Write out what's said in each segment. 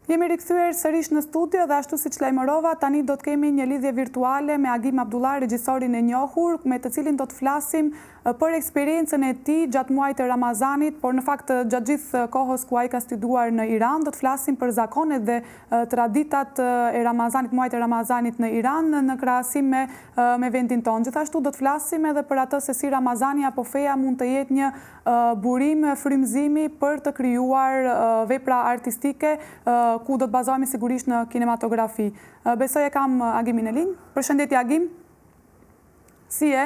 Jemi rikthyer sërish në studio dhe ashtu siç lajmërova, tani do të kemi një lidhje virtuale me Agim Abdullah, regjisorin e njohur, me të cilin do të flasim për eksperiencën e tij gjatë muajit të Ramazanit, por në fakt gjatë gjithë kohës ku ai ka studuar në Iran. Do të flasim për zakonet dhe traditat e Ramazanit, muajit të Ramazanit në Iran në krahasim me vendin tonë. Gjithashtu do të flasim edhe për atë se si Ramazani apo feja mund të jetë një burim frymëzimi për të krijuar vepra artistike ku do të bazohemi sigurisht në kinematografi. Besoj e kam Agimin e linjë. Përshëndetje Agim. Si je?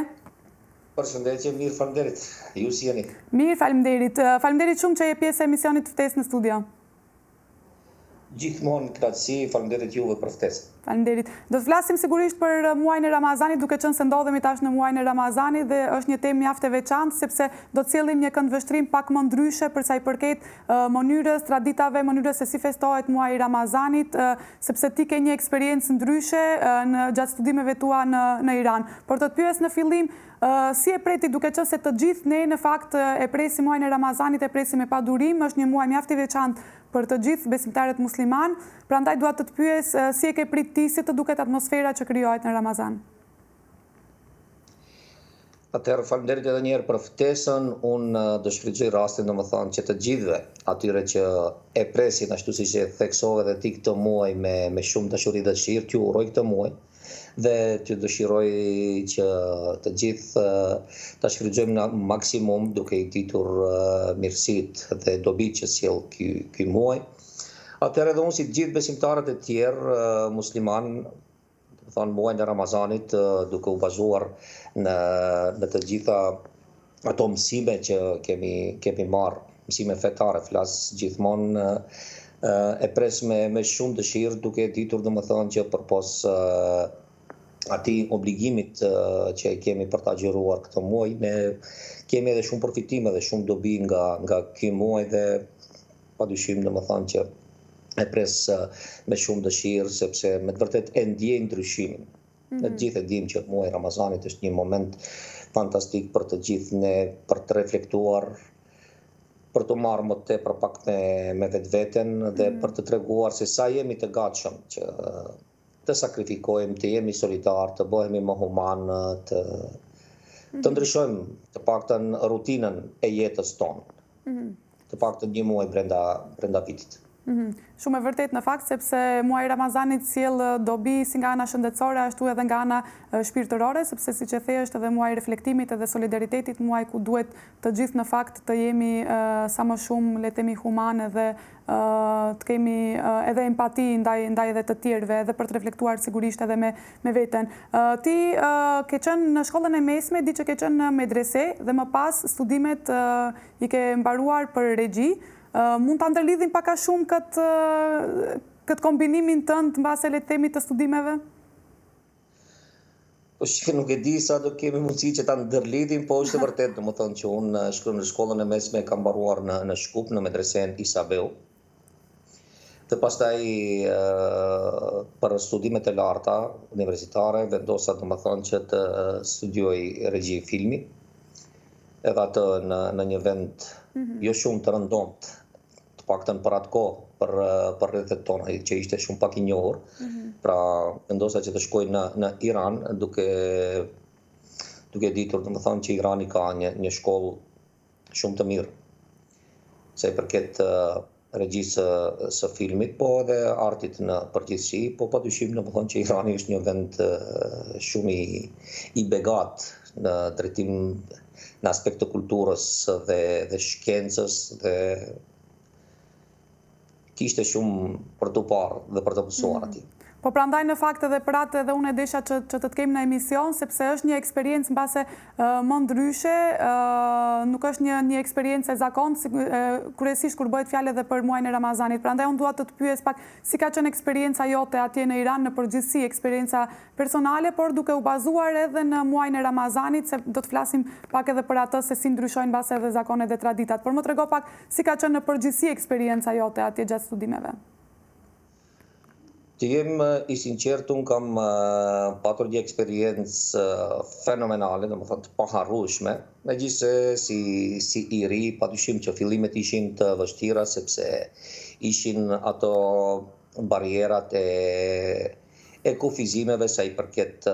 Përshëndetje, mirë, faleminderit. Ju si jeni? Mirë, faleminderit. Faleminderit shumë që je pjesë e emisionit Ftesë në studio. Gjithmonë kënaqësi, faleminderit juve për ftesën. Faleminderit. Do të flasim sigurisht për muajin e Ramazanit, duke qenë se ndodhemi tash në muajin e Ramazanit dhe është një temë mjaft e veçantë sepse do të sjellim një këndvështrim pak më ndryshe për sa i përket mënyrës, traditave, mënyrës se si festohet muaji i Ramazanit, sepse ti ke një eksperiencë ndryshe gjatë studimeve tua në Iran. Por të pyes në fillim, si e preti duke qenë se të gjithë ne në fakt e presim muajin e Ramazanit, e presim me padurim, është një muaj mjaft i veçantë për të gjithë besimtarët musliman, prandaj dua të të pyes si e ke prit ti, si të duket atmosfera që krijohet në Ramazan. Atëherë, faleminderit edhe një herë për ftesën. Unë do shfrytëzoj rastin domethënë që të gjithëve atyre që e presin ashtu siç e theksove edhe ti këtë muaj me shumë dashuri dhe dëshirë, t'ju uroj këtë muaj dhe t'ju dëshiroj që të gjithë ta shfrytëzojmë në maksimum duke i ditur mirësitë dhe dobitë që sjell ky muaj. Atëherë edhe unë si të gjithë besimtarët e tjerë musliman, thonë muajin e Ramazanit, duke u bazuar në të gjitha ato mësime që kemi marrë, mësime fetare, flas gjithmonë e pres me shumë dëshirë, duke ditur domethënë që përpos atij obligimit që kemi për ta agjëruar këtë muaj, ne kemi edhe shumë përfitime dhe shumë dobi nga ky muaj dhe padyshim domethënë që e pres me shumë dëshirë sepse me të vërtet e ndjej ndryshimin. Ne gjithë e dimë që muaji i Ramazanit është një moment fantastik për të gjithë ne për të reflektuar, për të marrë më tepër pak me vetveten dhe për të treguar se sa jemi të gatshëm që të sakrifikojmë, të jemi solidar, të bëhemi më human, të ndryshojmë të paktën rutinën e jetës tonë. Të paktën një muaj brenda vitit. Shumë e vërtet në fakt, sepse muaji i Ramazanit sjell dobi si nga ana shëndetësore, ashtu edhe nga ana shpirtërore, sepse siç e the është edhe muaji i reflektimit edhe solidaritetit, muaj ku duhet të gjithë në fakt të jemi sa më shumë le të themi humane dhe të kemi edhe empati ndaj edhe të tjerëve, edhe për të reflektuar sigurisht edhe me veten. Ti ke qenë në shkollën e mesme, di që ke qenë në medrese dhe më pas studimet i ke mbaruar për regji. Mund të ndërlidhim pak a shumë këtë kombinimin tënd mbase le të themi të studimeve? Po nuk e di sa do kemi mundësi që ta ndërlidhim, po është e vërtet, domethënë që unë në shkollën e mesme kam mbaruar në Shkup, në medresen Isabeu. Dhe pastaj për studimet e larta universitare vendosa domethënë që të studioj regji filmi. Edhe atë në një vend jo shumë të rëndomt, të paktën për atë kohë, për rrethet tona, që ishte shumë pak i njohur. Pra vendosa që të shkoj në Iran, duke ditur domethënë që Irani ka një shkollë shumë të mirë, sa i përket regjisë së filmit, po edhe artit në përgjithësi, po padyshim domethënë që Irani është një vend shumë i begat në drejtim në aspekt të kulturës dhe shkencës dhe kishte shumë për të parë dhe për të mësuar aty. Po prandaj në fakt edhe për atë edhe unë e desha që të kemi në emision, sepse është një eksperiencë mbase më ndryshe, nuk është një eksperiencë e zakontë, kryesisht kur bëhet fjalë edhe për muajin e Ramazanit. Prandaj unë dua të të pyes pak si ka qenë eksperjenca jote atje në Iran në përgjithësi, eksperjenca personale, por duke u bazuar edhe në muajin e Ramazanit, se do të flasim pak edhe për atë se si ndryshojnë mbase edhe zakonet dhe traditat. Por më trego pak si ka qenë në përgjithësi eksperjenca jote atje gjatë studimeve. Të jem I sinqert, unë kam patur një eksperiencë fenomenale, domethënë të paharrueshme, megjithse si I ri, padyshim që fillimet ishin të vështira sepse ishin ato barierat e kufizimeve sa I përket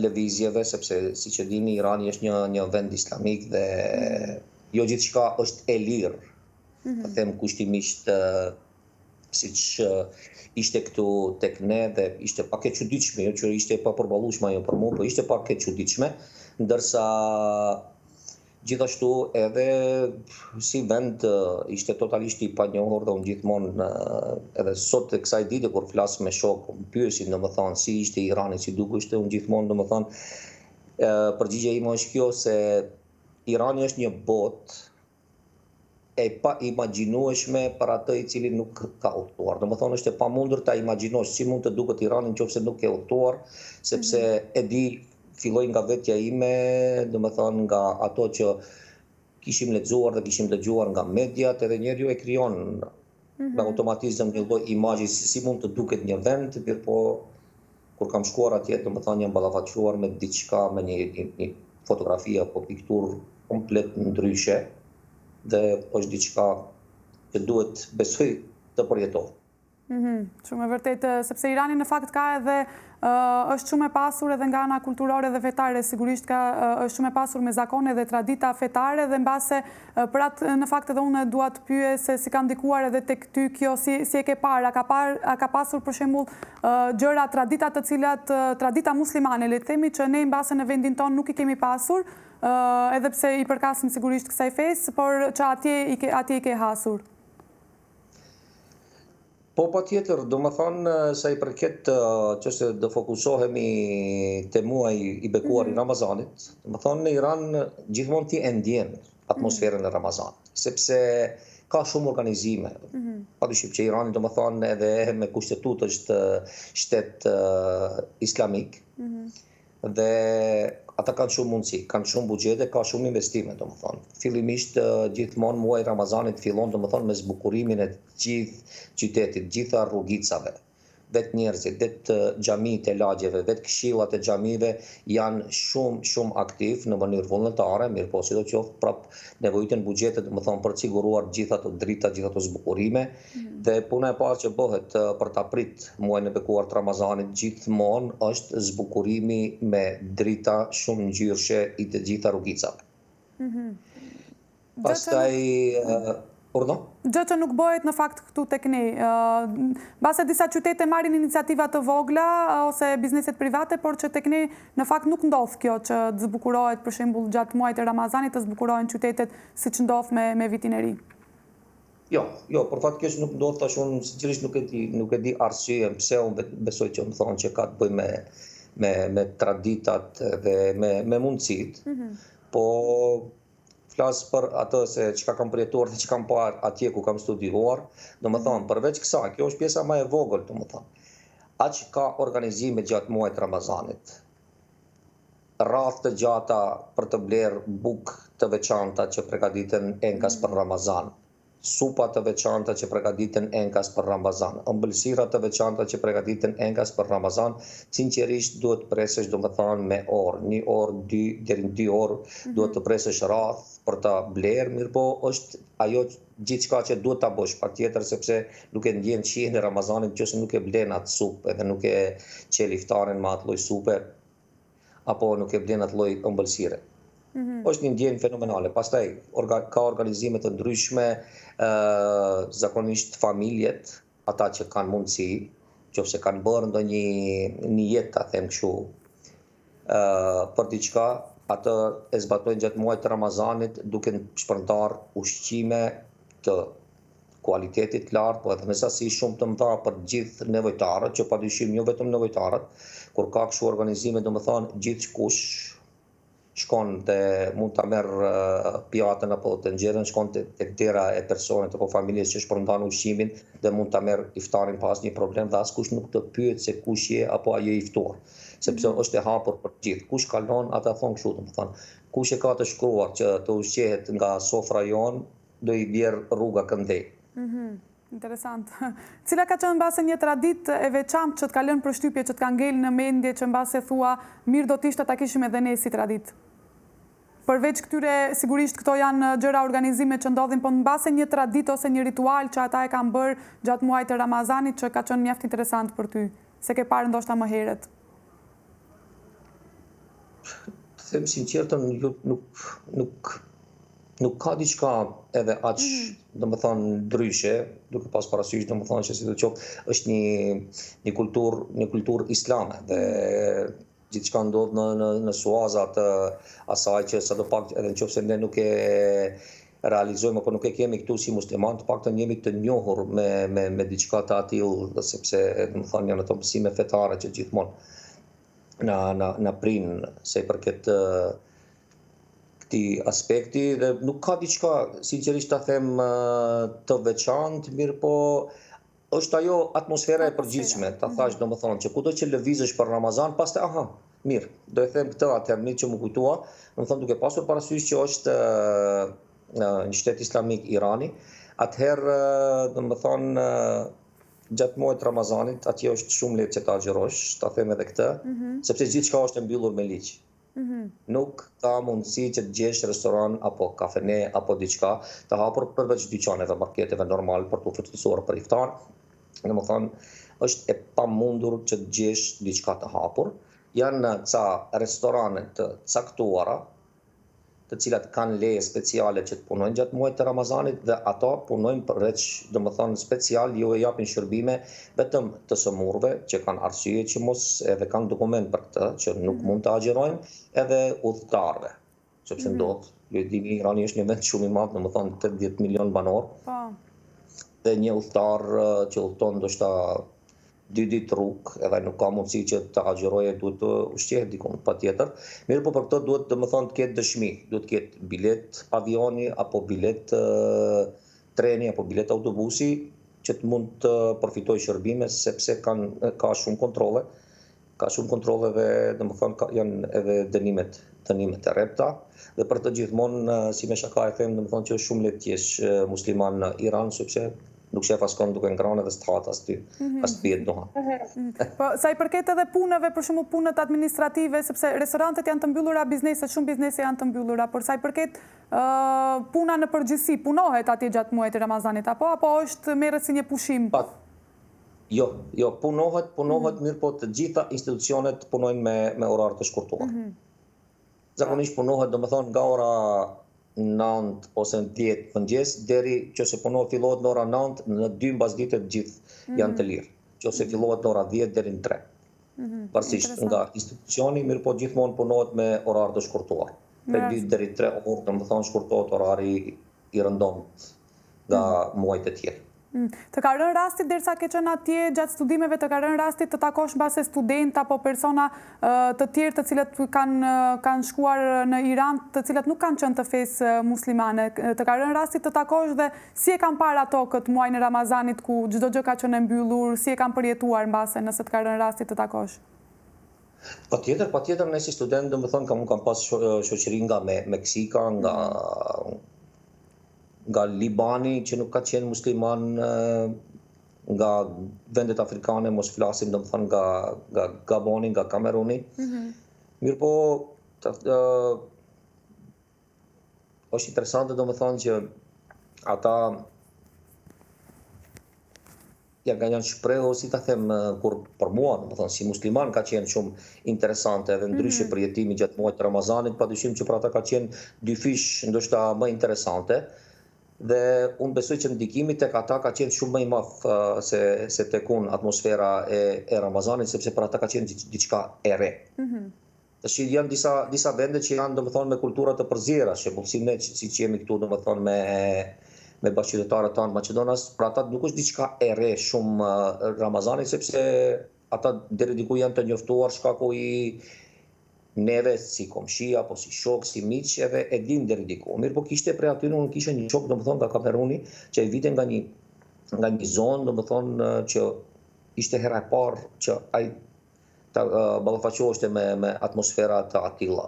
lëvizjeve, sepse siç e dini Irani është një vend islamik dhe jo gjithçka është e lirë, të them kushtimisht siç ishte këtu tek ne dhe ishte pak e çuditshme, jo që ishte pa përballueshme ajo për mua, po ishte pak e çuditshme, ndërsa gjithashtu edhe si vend ishte totalisht I panjohur dhe unë gjithmonë edhe sot të kësaj dite kur flas me shokë, më pyesin domethënë si ishte Irani, si dukeshte, unë gjithmonë domethënë përgjigjja ime është kjo se Irani është një botë e pa imagjinueshme për atë I cili nuk ka udhëtuar. Domethënë është e pamundur ta imagjinosh si mund të duket Irani nëse nuk ke udhëtuar, sepse e di filloi nga vetja ime, domethënë nga ato që kishim lexuar dhe kishim dëgjuar nga mediat, edhe njeriu e krijon me automatizëm një lloj imazhi si mund të duket një vend, mirëpo kur kam shkuar atje, domethënë jam ballafaqëruar me diçka, me një fotografi apo pikturë komplet ndryshe. Dhe është diçka që duhet besoj të përjetoj. Shumë e vërtetë, sepse Irani në fakt ka edhe është shumë e pasur edhe nga ana kulturore dhe fetare, sigurisht është shumë e pasur me zakone dhe tradita fetare dhe mbase për atë në fakt edhe unë dua të pyes se si ka ndikuar edhe tek ty kjo, si e ke parë, a ka pasur për shembull gjëra, tradita të cilat tradita muslimane, le të themi që ne mbase në vendin tonë nuk I kemi pasur, edhe pse I përkasim sigurisht kësaj fesë, por që atje I ke hasur. Po patjetër, domethënë sa I përket çështje do fokusohemi te muaji I bekuar I Ramazanit, domethënë në Iran gjithmonë ti e ndjen atmosferën e Ramazanit, sepse ka shumë organizime. Padyshim që Irani domethënë edhe me kushtetut është shtet islamik. Dhe ata kanë shumë mundësi, kanë shumë buxhete, ka shumë investime domethënë. Fillimisht gjithmonë muaji Ramazanit fillon domethënë me zbukurimin e gjithë qytetit, gjitha rrugicave. Vetë njerëzit, vetë xhamitë e lagjeve, vetë këshillat e xhamive janë shumë aktiv në mënyrë vullnetare, mirëpo sidoqoftë prap nevojiten buxhete domethënë për të siguruar gjitha ato drita, gjitha ato zbukurime. Dhe puna e parë që bëhet për ta prit muajin e bekuar të Ramazanit gjithmonë është zbukurimi me drita shumë ngjyrshe I të gjitha rrugicave. Pastaj Gjë që nuk bëhet në fakt këtu tek ne. Mbase disa qytete marrin iniciativa të vogla ose bizneset private, por që tek ne në fakt nuk ndodh kjo që të zbukurohet për shembull gjatë muajit të Ramazanit të zbukurohen qytetet siç ndodh me vitin e ri. Jo, për fat keq nuk ndodh, tash unë sinqerisht nuk e di arsyeën pse, unë besoj që më thonë që ka të bëjë me traditat dhe me mundësitë. Po flas për atë se çka kam përjetuar dhe që kam parë atje ku kam studiuar, domethënë përveç kësaj, kjo është pjesa më e vogël, domethënë. Aq ka organizime gjatë muajit Ramazanit. Radhë të gjata për të blerë bukë të veçanta që përgatiten enkas për Ramazan. Supa të veçanta që përgatiten enkas për Ramazan, ëmbëlsira të veçanta që përgatiten enkas për Ramazan, sinqerisht duhet presësh domethënë me orë, 1 orë, 2 deri në 2 orë, duhet të presësh radh për ta blerë, mirëpo është ajo gjithçka që duhet ta bësh patjetër, sepse nuk e ndjen shihen e Ramazanit nëse nuk e blen atë supë, edhe nuk e qel iftarin me atë lloj supe, apo nuk e blen atë lloj ëmbëlsire. Është një ndjenjë fenomenale. Pastaj ka organizime të ndryshme, zakonisht familjet, ata që kanë mundësi, qofse kanë bërë ndonjë jetë, ta them kështu, për diçka, atë e zbatojnë gjatë muajit të Ramazanit duke shpërndar ushqime të kualitetit të lartë, po edhe me sasi shumë të mëdha për gjithë nevojtarët, që padyshim jo vetëm nevojtarët, kur ka kështu organizime, domethënë gjithkush shkon dhe mund ta merr pjatën apo të nxjerrën, shkon tek dera e personit apo familjes që shpërndan ushqimin dhe mund ta merr iftarin pa asnjë problem dhe askush nuk të pyet se kush je apo a je i ftuar, sepse është e hapur për gjithë. Kush kalon, ata thon kështu, domethënë, kush e ka të shkruar që të ushqehet nga sofra jon, do I bjerë rruga këndej. Interesant. Cila ka qenë mbase një traditë e veçantë që të ka lënë përshtypje, që të ka ngel në mendje, që mbase thua, mirë do t'ishte ta kishim edhe ne si traditë? Përveç këtyre, sigurisht këto janë gjëra organizime që ndodhin, po mbase një traditë ose një ritual që ata e kanë bërë gjatë muajit të Ramazanit që ka qenë mjaft interesant për ty, se ke parë ndoshta më herët. Të them sinqertën, nuk ka diçka edhe aq, domethënë ndryshe, duke pas parasysh domethënë që si do të qoftë është një kulturë islame dhe gjithçka ndodh në suazat asaj që sadopak edhe nëse ne nuk e realizojmë apo nuk e kemi këtu si musliman, të paktën jemi të njohur me diçka të atill, sepse domethënë janë ato mësime fetare që gjithmonë na prin se i përket këtij aspekti dhe nuk ka diçka sinqerisht ta them të veçantë, mirë po është ajo atmosfera e përgjithshme, ta thash domethënë që kudo që lëvizësh për Ramazan, pastaj aha, mirë, do e them këtë atëherë që më kujtua, domethënë duke pasur parasysh që është një shtet islamik Irani, atëherë domethënë gjatë muajit Ramazanit atje është shumë lehtë që ta agjërosh, ta them edhe këtë, sepse gjithçka është e mbyllur me ligj. Nuk ka mundësi që të gjesh restoran apo kafene apo diçka të hapur përveç dyqaneve, marketeve normal për të furnisuar për iftar. Domethënë është e pamundur që të gjesh diçka të hapur. Janë ca restorane të caktuara, të cilat kanë leje speciale që të punojnë gjatë muajit të Ramazanit dhe ato punojnë përveç, domethënë special, ju e japin shërbime vetëm të sëmurëve që kanë arsye që mos edhe kanë dokument për këtë, që nuk mund të agjërojnë, edhe udhëtarëve, sepse ndodh, ju e dini, Irani është një vend shumë i madh, domethënë 80 milion banor. Dhe një udhëtar që udhëton ndoshta 2 ditë rrugë, edhe nuk ka mundësi që të agjërojë, duhet të ushqehet dikun patjetër. Mirë, po për këtë duhet domethënë të ketë dëshmi, duhet të ketë bilet avioni apo bilet treni apo bilet autobusi që të mund të përfitojë shërbime, sepse ka shumë kontrolle. Ka shumë kontrolle dhe domethënë janë edhe dënimet e rrepta dhe për të gjithmonë si me shaka e them domethënë që është shumë lehtë të jesh musliman në Iran sepse nuk shef askon duke ngrënë edhe strat as ty bie doha. Po sa i përket edhe punëve, për shembull punët administrative, sepse restorantet janë të mbyllura, bizneset, shumë biznese janë të mbyllura, por sa i përket puna në përgjithësi, punohet atje gjatë muajit të Ramazanit apo është merret si një pushim? Jo, punohet, mirë po të gjitha institucionet punojnë me orar të shkurtuar. Zakonisht punohet domethënë nga ora 9 ose 10 mëngjes deri nëse punohet fillohet në ora 9, në 2 mbasdite të gjithë janë të lirë. Nëse fillohet në ora 10 deri në 3. Parsisht nga institucioni, mirë po gjithmonë punohet me orar të shkurtuar. Prej 2 deri 3 orë, domethënë shkurtohet orari i rëndomit nga muajt e tjerë. Të ka rënë rasti derisa ke qenë atje gjatë studimeve, të ka rënë rasti të takosh mbase student apo persona të tjerë të cilët kanë shkuar në Iran, të cilët nuk kanë qenë të fesë muslimane. Të ka rënë rasti të takosh dhe si e kanë parë ato këtë muaj në Ramazanit ku çdo gjë ka qenë e mbyllur, si e kanë përjetuar mbase nëse të ka rënë rasti të takosh? Patjetër, ne si student domethënë kam pas shoqëri nga Meksika, nga Libani që nuk ka qenë musliman, nga vendet afrikane, mos flasim domethënë nga Gaboni, nga Kameruni. Mirë po është interesante domethënë që ata janë shprehur, si ta them, kur për mua, domethënë si musliman ka qenë shumë interesante edhe ndryshe për jetimin gjatë muajit të Ramazanit, padyshim që për ata ka qenë dy fish ndoshta më interesante. Dhe unë besoj që ndikimi tek ata ka qenë shumë më i madh se tek unë atmosfera e Ramazanit, sepse për ata ka qenë diçka e re. Tash janë disa vende që janë domethënë me kultura të përzierë, shembull si ne siç jemi këtu domethënë me bashkëqytetarët tanë Maqedonas, për ata nuk është diçka e re shumë Ramazani, sepse ata deri diku janë të njoftuar shkaku i neve si komshi apo si shok, si miq, edhe e din deri diku. Mirë po kishte prej aty unë kisha një shok domethënë nga Kameruni, që ai vite nga një zonë domethënë që ishte hera e parë që ai ballafaqoheshte me atmosfera të atilla.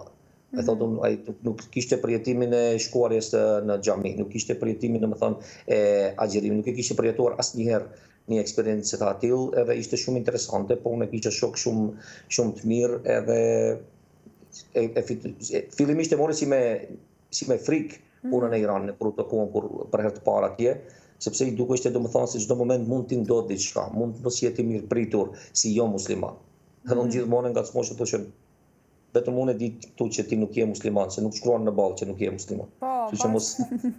E thotë ai nuk kishte përjetimin e shkuarjes në xhami, nuk kishte përjetimin e agjerimit, nuk e kishte përjetuar asnjëherë një eksperiencë të tillë, edhe ishte shumë interesante, po unë kisha shok shumë të mirë, edhe fillimisht e mori si me frikë punën e Iranit kur u takuam për herë të parë atje, sepse i dukeshte domethënë se çdo moment mund t'i ndodhë diçka, mund mos jeti mirë pritur si jo musliman. Edhe unë gjithmonë ngacmosh të thosh vetëm unë e di këtu që ti nuk je musliman, se nuk shkruan në ballë që nuk je musliman. Kështu që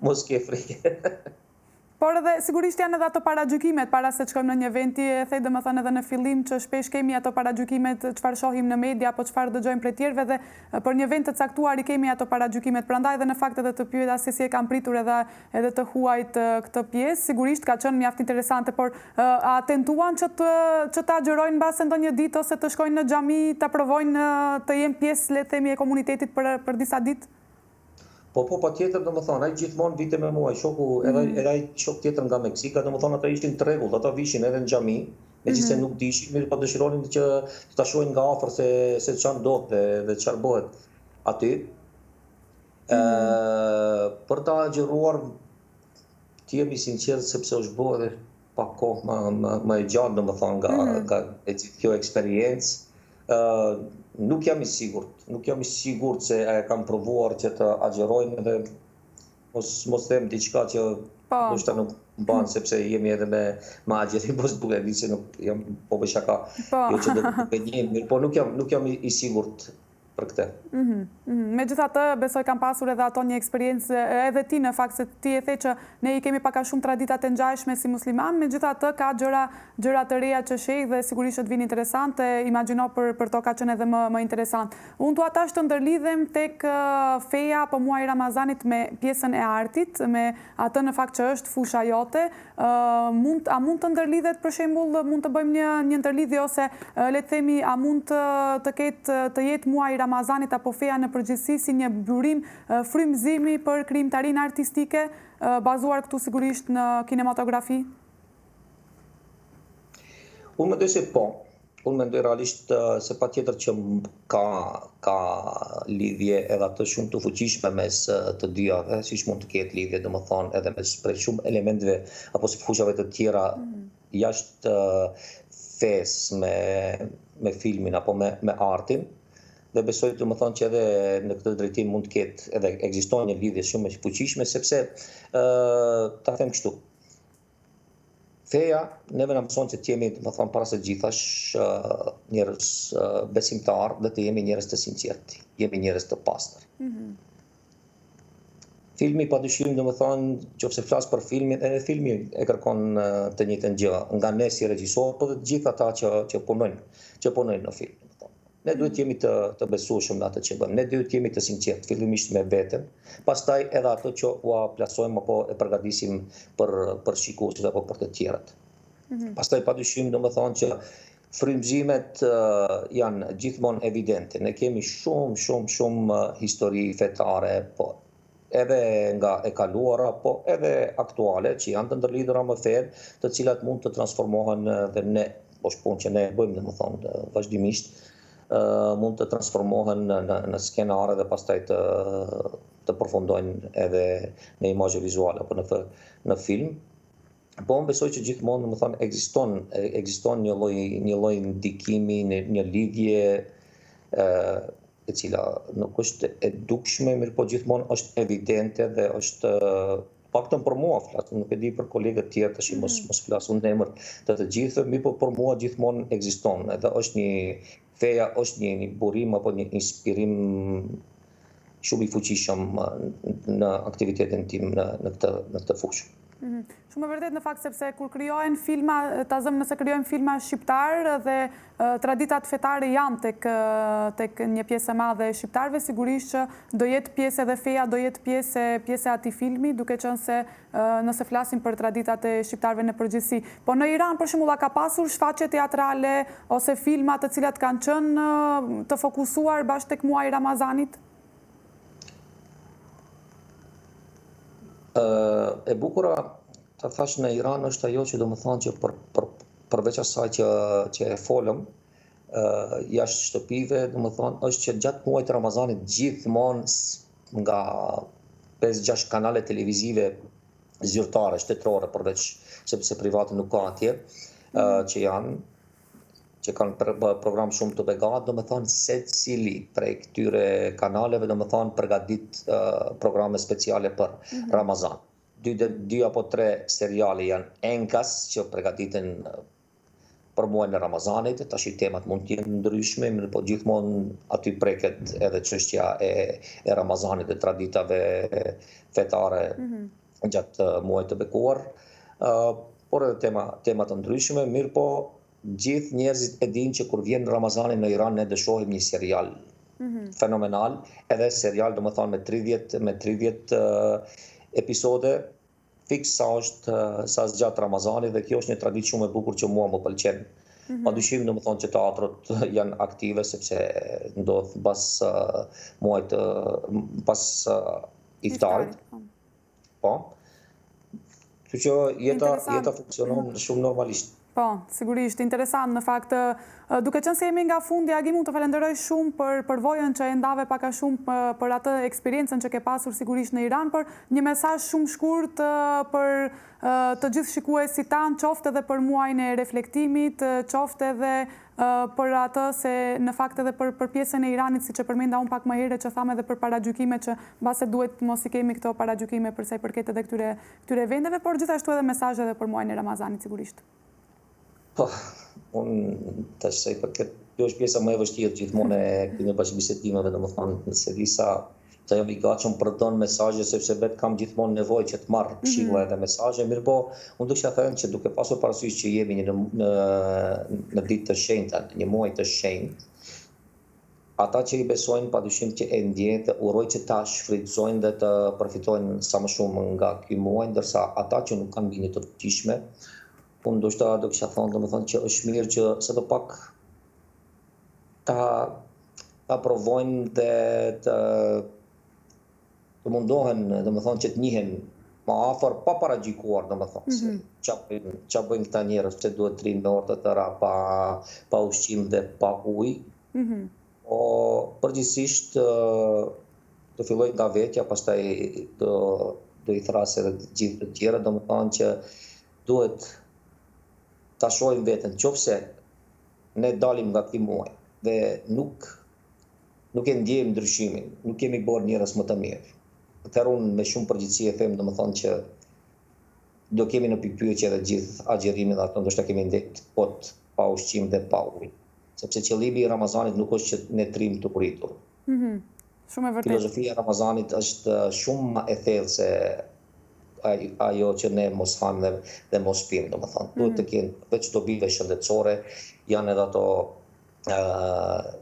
mos ke frikë. Por edhe sigurisht janë edhe ato paragjykimet para se të shkojmë në një event, ti e the domethënë edhe në fillim që shpesh kemi ato paragjykimet çfarë shohim në media apo çfarë dëgjojmë prej tjerëve dhe për një event të caktuar i kemi ato paragjykimet. Prandaj edhe në fakt edhe të pyeta se si e kam pritur edhe të huajt këtë pjesë, sigurisht ka qenë mjaft interesante, por a tentuan që ta agjerojnë mbase ndonjë ditë ose të shkojnë në xhami, ta provojnë të jenë pjesë le të themi e komunitetit për disa ditë? Po, patjetër, domethënë, ai gjithmonë vite me mua, shoku, edhe ai shok tjetër nga Meksika, domethënë ata ishin të rregullt, ata vishin edhe në xhami, megjithëse nuk dishin, mirë po dëshironin që ta shohin nga afër se çfarë ndodh dhe çfarë bëhet aty. Për ta agjëruar, të jemi sinqert, sepse është bërë edhe pak kohë më e gjatë, domethënë nga kjo eksperiencë. Nuk jam i sigurt se e kam provuar që të agjerojnë dhe mos them diçka që ndoshta nuk mban, sepse jemi edhe me agjerim, po s'duhet di se nuk jam po bëj shaka, jo që do të bëjmë mirë, po nuk jam i sigurt për këtë. Megjithatë, besoj kam pasur edhe ato një eksperiencë edhe ti në fakt se ti e the që ne i kemi pak a shumë traditat e ngjashme si musliman, megjithatë ka gjëra të reja që sheh dhe sigurisht të vinë interesante, imagjino për to ka qenë edhe më interesant. Unë dua tash të ndërlidhem tek feja apo muaji Ramazanit me pjesën e artit, me atë në fakt që është fusha jote. A mund të ndërlidhet për shembull, mund të bëjmë një ndërlidhje ose le të themi a mund të jetë muaji Ramazanit apo feja në përgjithësi si një burim frymëzimi për krijimtarinë artistike, bazuar këtu sigurisht në kinematografi? Unë mendoj se po. Unë mendoj realisht se patjetër që ka lidhje edhe atë shumë të fuqishme mes të dyave, siç mund të ketë lidhje domethënë edhe mes prej shumë elementeve apo fushave të tjera jashtë fesë me filmin apo me artin. Dhe besoj domethënë që edhe në këtë drejtim mund të ketë edhe ekziston një lidhje shumë e fuqishme, sepse ta them kështu. Feja neve na mëson që të jemi domethënë para së gjithash njerëz besimtar dhe të jemi njerëz të sinqertë, jemi njerëz të pastër. Filmi padyshim domethënë, nëse flas për filmin, edhe filmi e kërkon të njëjtën gjë nga ne si regjisor, por dhe të gjithë ata që punojnë në film. Ne duhet jemi të besueshëm në atë që bëjmë. Ne duhet jemi të sinqertë, fillimisht me veten, pastaj edhe ato që ua plasojmë apo e përgatisim për shikuesit apo për të tjerët. Pastaj padyshim domethënë që frymëzimet janë gjithmonë evidente. Ne kemi shumë histori fetare, po edhe nga e kaluara, po edhe aktuale, që janë të ndërlidhura me fen, të cilat mund të transformohen dhe ne, është punë që ne bëjmë domethënë vazhdimisht, mund të transformohen në skenare dhe pastaj të përfundojnë edhe në imazhe vizuale apo në film. Po unë besoj që gjithmonë domethënë ekziston një lloj ndikimi, një lidhje e cila nuk është e dukshme, mirë po gjithmonë është evidente dhe është paktën për mua flas, nuk e di për kolegët tjerë, tash mos flas unë në emër të gjithëve, mirë po për mua gjithmonë ekziston, edhe feja është një burim apo një inspirim shumë i fuqishëm në aktivitetin tim në këtë fushë. Shumë e vërtet në fakt sepse kur krijohen filma, ta zëm nëse krijojnë filma shqiptar dhe traditat fetare janë tek një pjesë e madhe e shqiptarëve, sigurisht që do jetë pjesë edhe feja, do jetë pjesë e atij filmi, duke qenë se nëse flasim për traditat e shqiptarëve në përgjithësi. Po në Iran për shembull ka pasur shfaqje teatrale ose filma të cilat kanë qenë të fokusuar bashkë tek muaji Ramazanit? E bukura ta thash në Iran është ajo që domethënë që përveç asaj që e folëm, jashtë shtëpive, domethënë është që gjatë muajit Ramazanit gjithmonë nga 5-6 kanale televizive zyrtare, shtetërore, përveç sepse private nuk ka atje, që kanë program shumë të begat, domethënë secili prej këtyre kanaleve domethënë përgatit programe speciale për Ramazan. 2 apo 3 seriale janë enkas që përgatiten për muajin e Ramazanit, tash temat mund të jenë ndryshme, por gjithmonë aty preket edhe çështja e Ramazanit, e traditave fetare gjatë muajit të bekuar, por edhe tema të ndryshme, mirë po gjithë njerëzit e dinë që kur vjen Ramazani në Iran ne do shohim një serial fenomenal, edhe serial domethënë me 30 episode, fiks sa zgjat Ramazanit, dhe kjo është një traditë shumë e bukur që mua më pëlqen. Padyshim domethënë që teatrët janë aktive sepse ndodh pas muajit pas iftarit. Po. Kështu që jeta funksionon shumë normalisht. Po, sigurisht, interesant në fakt. Duke qenë se jemi nga fundi, Agi, mund të falenderoj shumë për përvojën që e ndave paka shumë për atë eksperiencën që ke pasur sigurisht në Iran, për një mesazh shumë shkurt për të gjithë shikuesit tanë, qoftë edhe për muajin e reflektimit, qoftë edhe për atë se në fakt edhe për pjesën e Iranit, siç e përmenda unë pak më herët që thamë edhe për paragjykime, që mbase duhet mos i kemi këto paragjykime për sa i përket edhe këtyre vendeve, por gjithashtu edhe mesazhe edhe për muajin e Ramazanit sigurisht. Po, unë tash sa i përket, kjo është pjesa më e vështirë gjithmonë e këtyre bashkëbisedimeve, domethënë nëse disa të jam i gatshëm për të dhënë mesazhe, sepse vetë kam gjithmonë nevojë që të marr këshilla edhe mesazhe, mirë po, unë do të them që duke pasur parasysh që jemi në ditë të shenjta, një muaj të shenjtë, ata që i besojnë padyshim që e ndjejnë dhe uroj që ta shfrytëzojnë dhe të përfitojnë sa më shumë nga ky muaj, ndërsa ata që nuk kanë bindje të fuqishme, unë do kisha thonë domethënë që është mirë që sa do pak ta provojnë dhe të mundohen domethënë që të njihen më afër pa paragjykuar domethënë se ç'a bëjnë këta njerëz, se duhet të rinë me orë të tëra pa ushqim dhe pa ujë. Po përgjithsisht do filloj nga vetja, pastaj do i thrasë edhe të gjithë të tjerë, domethënë që duhet ta shohim veten, nëse ne dalim nga ky muaj dhe nuk e ndjejmë ndryshimin, nuk kemi bërë njerëz më të mirë. Atëherë unë me shumë përgjegjësi e them domethënë që do kemi në pikpyetje edhe gjithë agjerimin, ato ndoshta kemi ndet pot pa ushqim dhe pa ujë. Sepse qëllimi i Ramazanit nuk është që ne trim të uritur. Shumë e vërtetë. Filozofia e Ramazanit është shumë më e thellë se ajo që ne mos hamë dhe mos pimë, domethënë. Duhet të kenë veç dobive shëndetësore, janë edhe ato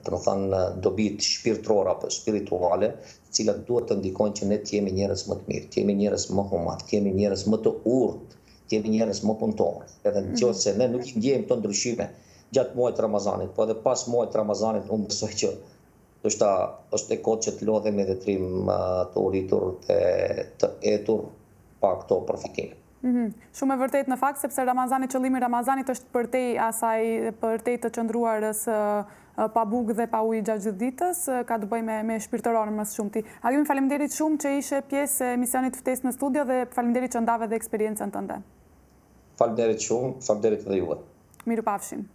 domethënë dobit shpirtërore apo spirituale, të cilat duhet të ndikojnë që ne të jemi njerëz më të mirë, të jemi njerëz më human, të jemi njerëz më të urtë, të jemi njerëz më punëtor. Edhe nëse ne nuk i ndjejmë këto ndryshime gjatë muajit Ramazanit, po edhe pas muajit Ramazanit, unë besoj që ndoshta është e kohë që të lodhemi dhe të rim të uritur dhe të etur pa këto përfitime. Shumë e vërtet në fakt, sepse qëllimi Ramazanit është përtej të qëndruarës pa bukë dhe pa ujë gjatë gjithë ditës, ka të bëjë me shpirtërorin më së shumti. Agim, faleminderit shumë që ishe pjesë e emisionit Ftesë në studio dhe faleminderit që ndave dhe eksperiencën tënde. Faleminderit shumë, faleminderit edhe juve. Mirupafshim.